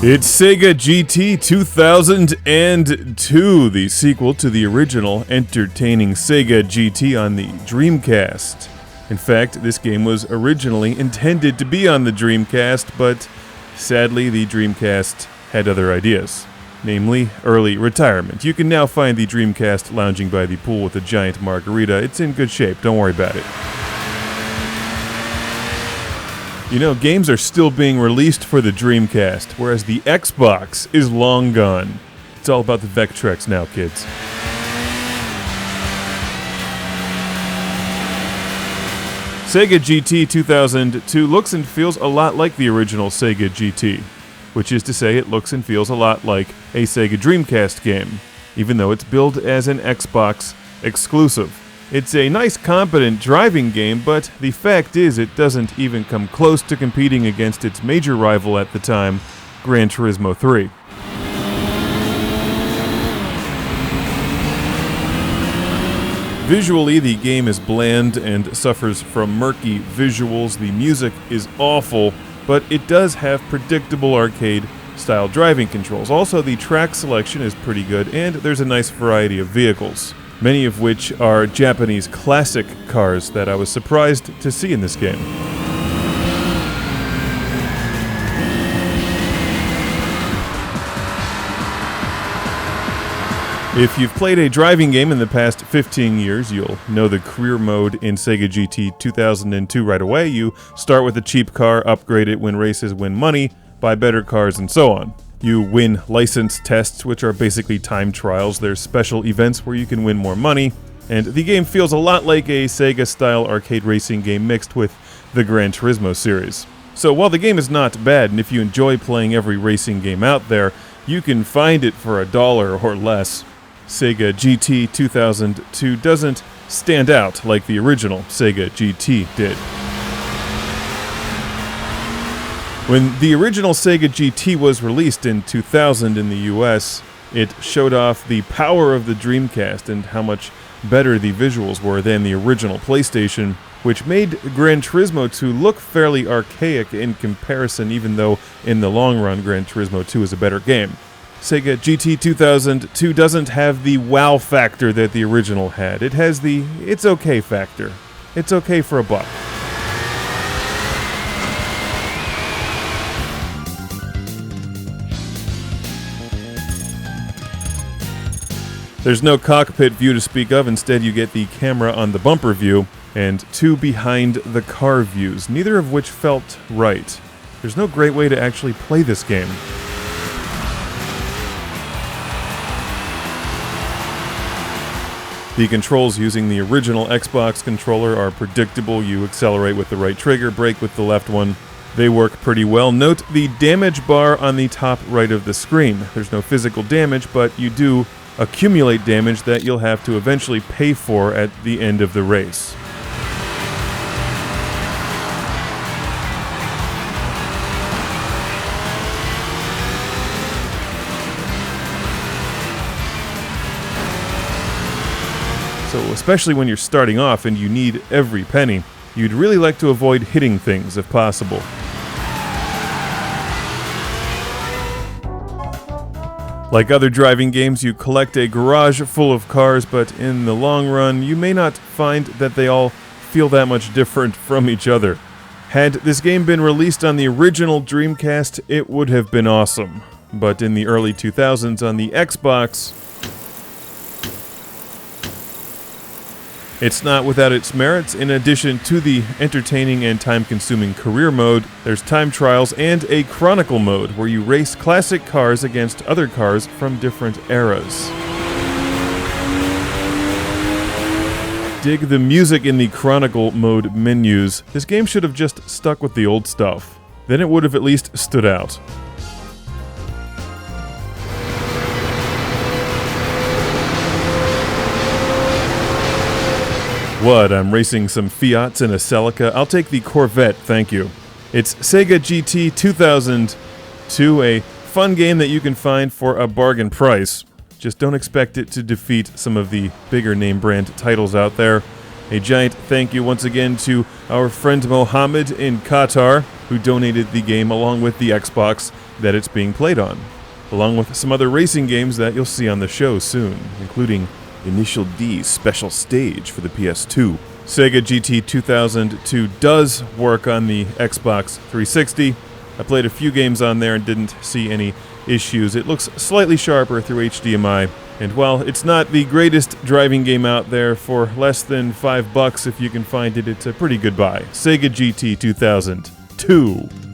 It's Sega GT 2002, the sequel to the original entertaining Sega GT on the Dreamcast. In fact, this game was originally intended to be on the Dreamcast, but sadly the Dreamcast had other ideas, namely early retirement. You can now find the Dreamcast lounging by the pool with a giant margarita. It's in good shape, don't worry about it. You know, games are still being released for the Dreamcast, whereas the Xbox is long gone. It's all about the Vectrex now, kids. Sega GT 2002 looks and feels a lot like the original Sega GT, which is to say it looks and feels a lot like a Sega Dreamcast game, even though it's billed as an Xbox exclusive. It's a nice, competent driving game, but the fact is it doesn't even come close to competing against its major rival at the time, Gran Turismo 3. Visually, the game is bland and suffers from murky visuals. The music is awful, but it does have predictable arcade-style driving controls. Also, the track selection is pretty good, and there's a nice variety of vehicles, many of which are Japanese classic cars that I was surprised to see in this game. If you've played a driving game in the past 15 years, you'll know the career mode in Sega GT 2002 right away. You start with a cheap car, upgrade it, win races, win money, buy better cars, and so on. You win license tests, which are basically time trials. There's special events where you can win more money, and the game feels a lot like a Sega-style arcade racing game mixed with the Gran Turismo series. So while the game is not bad, and if you enjoy playing every racing game out there, you can find it for $1 or less. Sega GT 2002 doesn't stand out like the original Sega GT did. When the original Sega GT was released in 2000 in the US, it showed off the power of the Dreamcast and how much better the visuals were than the original PlayStation, which made Gran Turismo 2 look fairly archaic in comparison, even though in the long run Gran Turismo 2 is a better game. Sega GT 2002 doesn't have the wow factor that the original had. It has the it's okay factor. It's okay for $1. There's no cockpit view to speak of. Instead, you get the camera on the bumper view and 2 behind the car views, neither of which felt right. There's no great way to actually play this game. The controls using the original Xbox controller are predictable. You accelerate with the right trigger, brake with the left one. They work pretty well. Note the damage bar on the top right of the screen. There's no physical damage, but you do accumulate damage that you'll have to eventually pay for at the end of the race. So especially when you're starting off and you need every penny, you'd really like to avoid hitting things if possible. Like other driving games, you collect a garage full of cars, but in the long run, you may not find that they all feel that much different from each other. Had this game been released on the original Dreamcast, it would have been awesome. But in the early 2000s on the Xbox, it's not without its merits. In addition to the entertaining and time-consuming career mode, there's time trials and a chronicle mode where you race classic cars against other cars from different eras. Dig the music in the chronicle mode menus. This game should have just stuck with the old stuff. Then it would have at least stood out. What, I'm racing some Fiats in a Celica? I'll take the Corvette, thank you. It's Sega GT 2002, a fun game that you can find for a bargain price. Just don't expect it to defeat some of the bigger name brand titles out there. A giant thank you once again to our friend Mohammed in Qatar. who donated the game along with the Xbox that it's being played on, along with some other racing games that you'll see on the show soon, including Initial D's Special Stage for the PS2. Sega GT 2002 does work on the Xbox 360. I played a few games on there and didn't see any issues. It looks slightly sharper through HDMI, and while it's not the greatest driving game out there, for less than $5 if you can find it, it's a pretty good buy. Sega GT 2002.